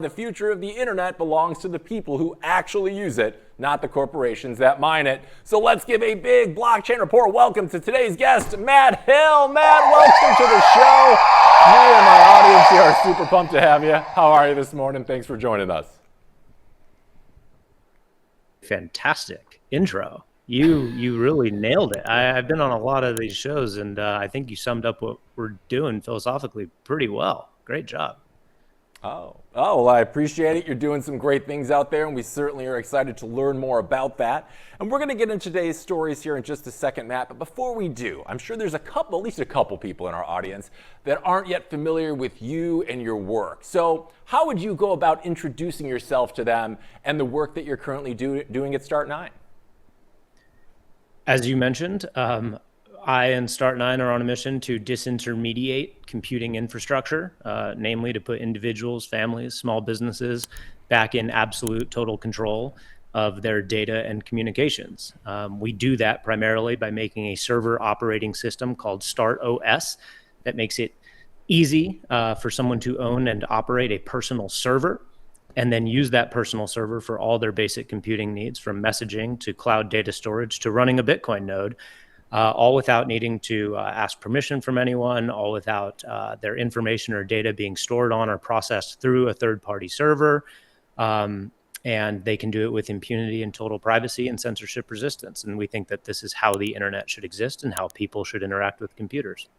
The future of the internet belongs to the people who actually use it, not the corporations that mine it. So let's give a big blockchain report welcome to today's guest, Matt Hill. Matt, welcome to the show. Me and my audience here are super pumped to have you. How are you this morning? Thanks for joining us. Fantastic intro. You really nailed it. I've been on a lot of these shows, and I think you summed up what we're doing philosophically pretty well. Great job. Well, I appreciate it. You're doing some great things out there, and we certainly are excited to learn more about that. And we're going to get into today's stories here in just a second, Matt. But before we do, I'm sure there's at least a couple people in our audience that aren't yet familiar with you and your work. So how would you go about introducing yourself to them and the work that you're currently doing at Start9? As you mentioned, I and Start9 are on a mission to disintermediate computing infrastructure, namely to put individuals, families, small businesses back in absolute total control of their data and communications. We do that primarily by making a server operating system called StartOS that makes it easy for someone to own and operate a personal server, and then use that personal server for all their basic computing needs, from messaging to cloud data storage to running a Bitcoin node. All without needing to ask permission from anyone, all without their information or data being stored on or processed through a third-party server. And they can do it with impunity and total privacy and censorship resistance. And we think that this is how the internet should exist and how people should interact with computers.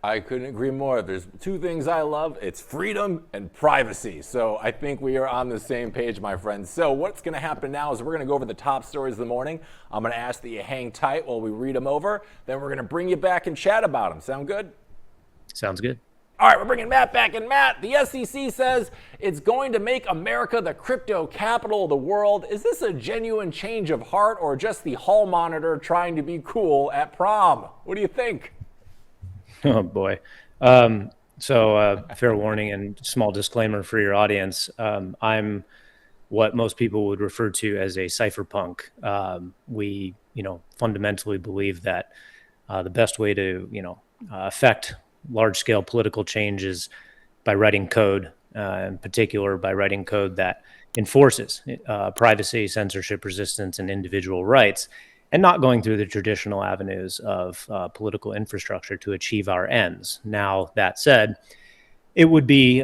I couldn't agree more. There's two things I love. It's freedom and privacy. So I think we are on the same page, my friends. So what's going to happen now is we're going to go over the top stories of the morning. I'm going to ask that you hang tight while we read them over. Then we're going to bring you back and chat about them. Sound good? Sounds good. All right, we're bringing Matt back. And Matt, the SEC says it's going to make America the crypto capital of the world. Is this a genuine change of heart or just the hall monitor trying to be cool at prom? What do you think? Oh, boy. So fair warning and small disclaimer for your audience. I'm what most people would refer to as a cyberpunk. We, fundamentally believe that the best way to, affect large-scale political change is by writing code, in particular by writing code that enforces privacy, censorship resistance, and individual rights, and not going through the traditional avenues of political infrastructure to achieve our ends. Now, that said, it would be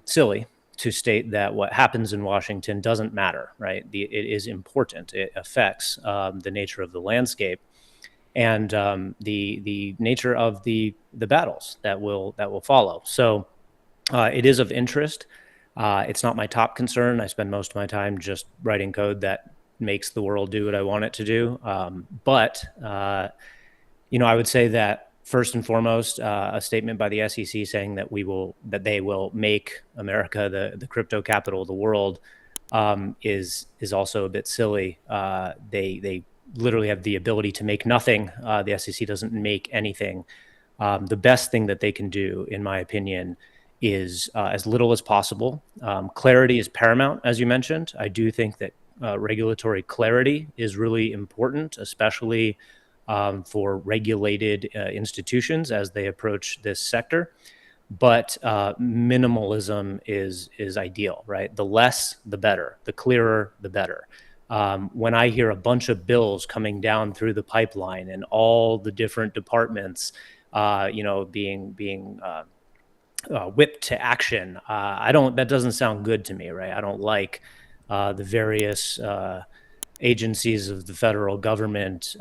silly to state that what happens in Washington doesn't matter, right? It is important. It affects the nature of the landscape and the nature of the battles that will follow. So it is of interest. It's not my top concern. I spend most of my time just writing code that makes the world do what I want it to do. But I would say that first and foremost, a statement by the SEC saying that they will make America the crypto capital of the world is also a bit silly. They literally have the ability to make nothing. The SEC doesn't make anything. The best thing that they can do, in my opinion, is as little as possible. Clarity is paramount, as you mentioned. I do think that regulatory clarity is really important, especially for regulated institutions as they approach this sector. But minimalism is ideal, right? The less, the better. The clearer, the better. When I hear a bunch of bills coming down through the pipeline and all the different departments, being whipped to action, that doesn't sound good to me, right? I don't like the various agencies of the federal government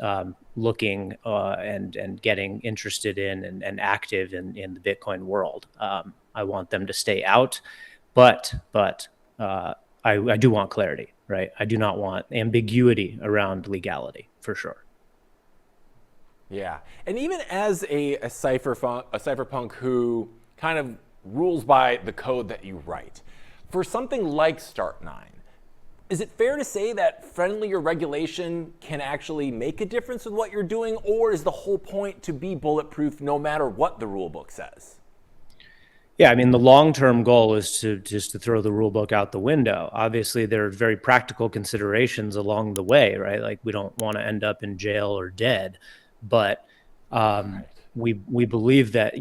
looking and getting interested in and active in the Bitcoin world. I want them to stay out, but I do want clarity, right? I do not want ambiguity around legality, for sure. Yeah, and even as a cypherpunk who kind of rules by the code that you write, for something like Start9, is it fair to say that friendlier regulation can actually make a difference with what you're doing, or is the whole point to be bulletproof no matter what the rule book says? Yeah, I mean, the long-term goal is to throw the rule book out the window. Obviously, there are very practical considerations along the way, right? Like, we don't want to end up in jail or dead, but right. we believe that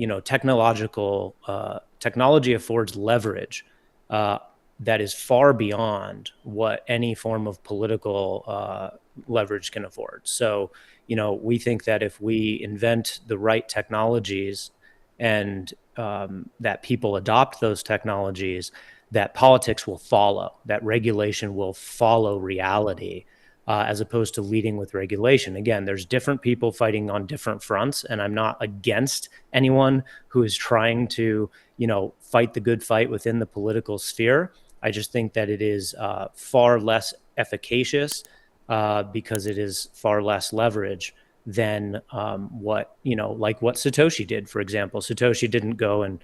technology affords leverage that is far beyond what any form of political leverage can afford. So, we think that if we invent the right technologies and that people adopt those technologies, that politics will follow, that regulation will follow reality, as opposed to leading with regulation. Again, there's different people fighting on different fronts, and I'm not against anyone who is trying to, fight the good fight within the political sphere. I just think that it is far less efficacious because it is far less leverage than like what Satoshi did, for example. Satoshi didn't go and,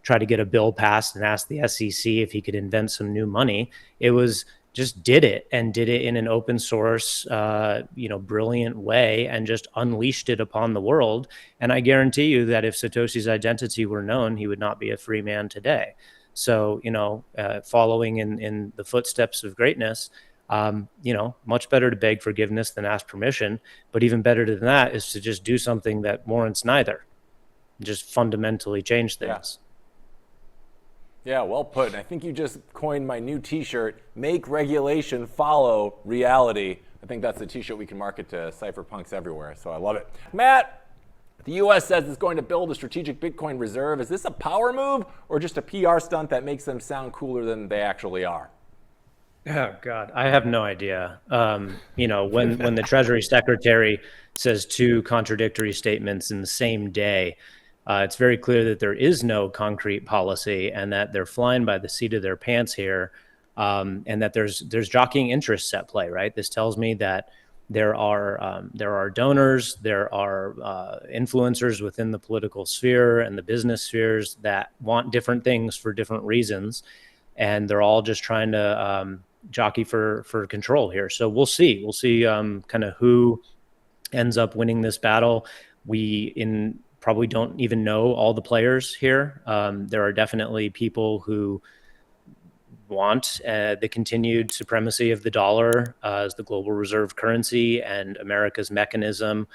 try to get a bill passed and ask the SEC if he could invent some new money. It was just did it in an open source, brilliant way, and just unleashed it upon the world. And I guarantee you that if Satoshi's identity were known, he would not be a free man today. So, following in the footsteps of greatness, much better to beg forgiveness than ask permission. But even better than that is to just do something that warrants neither. Just fundamentally change things. Yeah, well put. And I think you just coined my new t-shirt, make regulation follow reality. I think that's the t-shirt we can market to cypherpunks everywhere. So I love it. Matt, the U.S. says it's going to build a strategic Bitcoin reserve. Is this a power move or just a PR stunt that makes them sound cooler than they actually are? Oh God, I have no idea. When the Treasury Secretary says two contradictory statements in the same day, it's very clear that there is no concrete policy and that they're flying by the seat of their pants here, and that there's jockeying interests at play. Right? This tells me that there are donors, there are influencers within the political sphere and the business spheres that want different things for different reasons, and they're all just trying to jockey for control here. So we'll see kind of who ends up winning this battle. We probably don't even know all the players here. There are definitely people who want the continued supremacy of the dollar as the global reserve currency and America's mechanism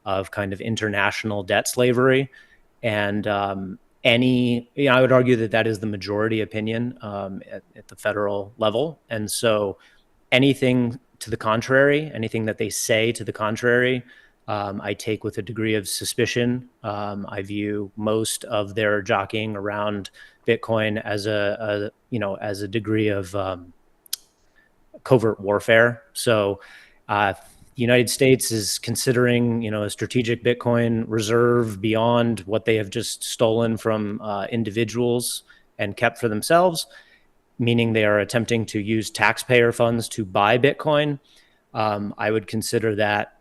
of kind of international debt slavery. And I would argue that is the majority opinion at the federal level. And so anything to the contrary, anything that they say to the contrary, I take with a degree of suspicion. I view most of their jockeying around Bitcoin as a degree of covert warfare. So the United States is considering, a strategic Bitcoin reserve beyond what they have just stolen from individuals and kept for themselves, meaning they are attempting to use taxpayer funds to buy Bitcoin. I would consider that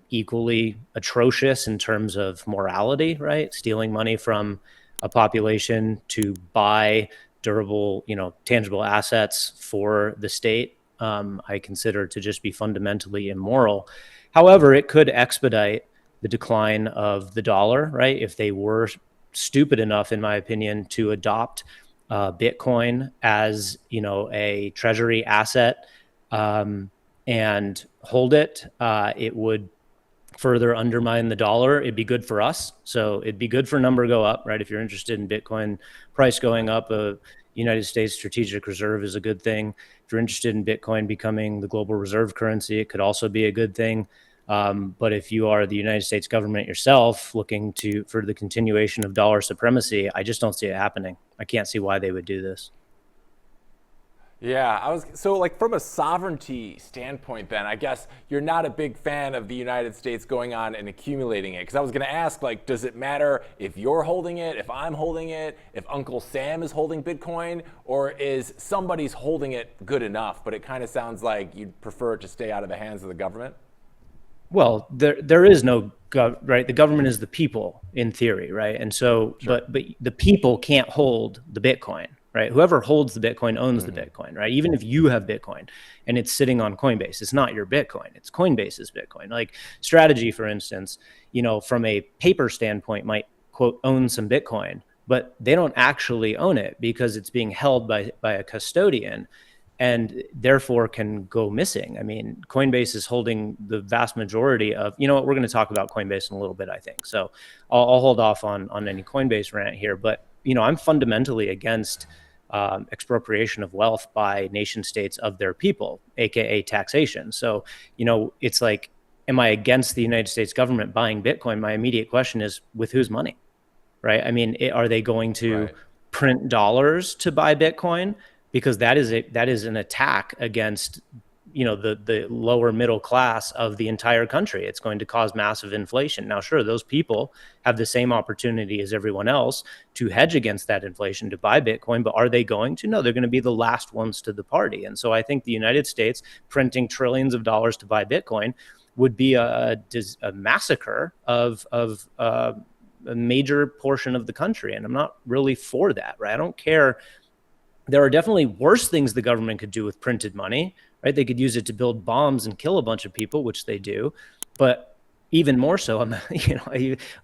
equally atrocious in terms of morality, right? Stealing money from a population to buy durable, tangible assets for the state. I consider to just be fundamentally immoral. However, it could expedite the decline of the dollar, right? If they were stupid enough, in my opinion, to adopt Bitcoin as, a treasury asset and hold it, it would further undermine the dollar. It'd be good for us. So it'd be good for number go up, right? If you're interested in Bitcoin price going up, a United States strategic reserve is a good thing. If you're interested in Bitcoin becoming the global reserve currency, it could also be a good thing. But if you are the United States government yourself looking for the continuation of dollar supremacy, I just don't see it happening. I can't see why they would do this. Yeah, from a sovereignty standpoint, then I guess you're not a big fan of the United States going on and accumulating it. Because I was going to ask, does it matter if you're holding it, if I'm holding it, if Uncle Sam is holding Bitcoin, or is somebody's holding it good enough? But it kind of sounds like you'd prefer it to stay out of the hands of the government. Well, there is no right. The government is the people in theory, right? And so, sure. but the people can't hold the Bitcoin. Right? Whoever holds the Bitcoin owns the Bitcoin, right? Even if you have Bitcoin and it's sitting on Coinbase, it's not your Bitcoin. It's Coinbase's Bitcoin. Like Strategy, for instance, from a paper standpoint might, quote, own some Bitcoin, but they don't actually own it because it's being held by a custodian and therefore can go missing. I mean, Coinbase is holding the vast majority of, we're going to talk about Coinbase in a little bit, I think. So I'll hold off on any Coinbase rant here, but I'm fundamentally against expropriation of wealth by nation states of their people, aka taxation. So, it's like, am I against the United States government buying Bitcoin? My immediate question is, with whose money, right? I mean, are they going to print dollars to buy Bitcoin? Because that is an attack against the lower middle class of the entire country. It's going to cause massive inflation. Now, sure, those people have the same opportunity as everyone else to hedge against that inflation, to buy Bitcoin, but are they going to? No, they're going to be the last ones to the party. And so I think the United States printing trillions of dollars to buy Bitcoin would be a massacre of a major portion of the country. And I'm not really for that, right? I don't care. There are definitely worse things the government could do with printed money, right? They could use it to build bombs and kill a bunch of people, which they do. But even more so,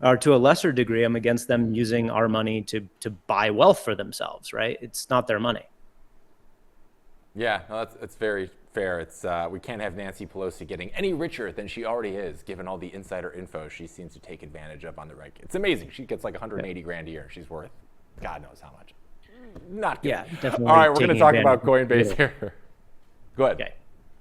or to a lesser degree, I'm against them using our money to buy wealth for themselves, right? It's not their money. Yeah, no, that's very fair. It's we can't have Nancy Pelosi getting any richer than she already is, given all the insider info she seems to take advantage of on the reg. It's amazing. She gets like 180 grand a year. She's worth God knows how much. Not good. Yeah, definitely. All right, we're going to talk about Coinbase here. Go ahead. Okay.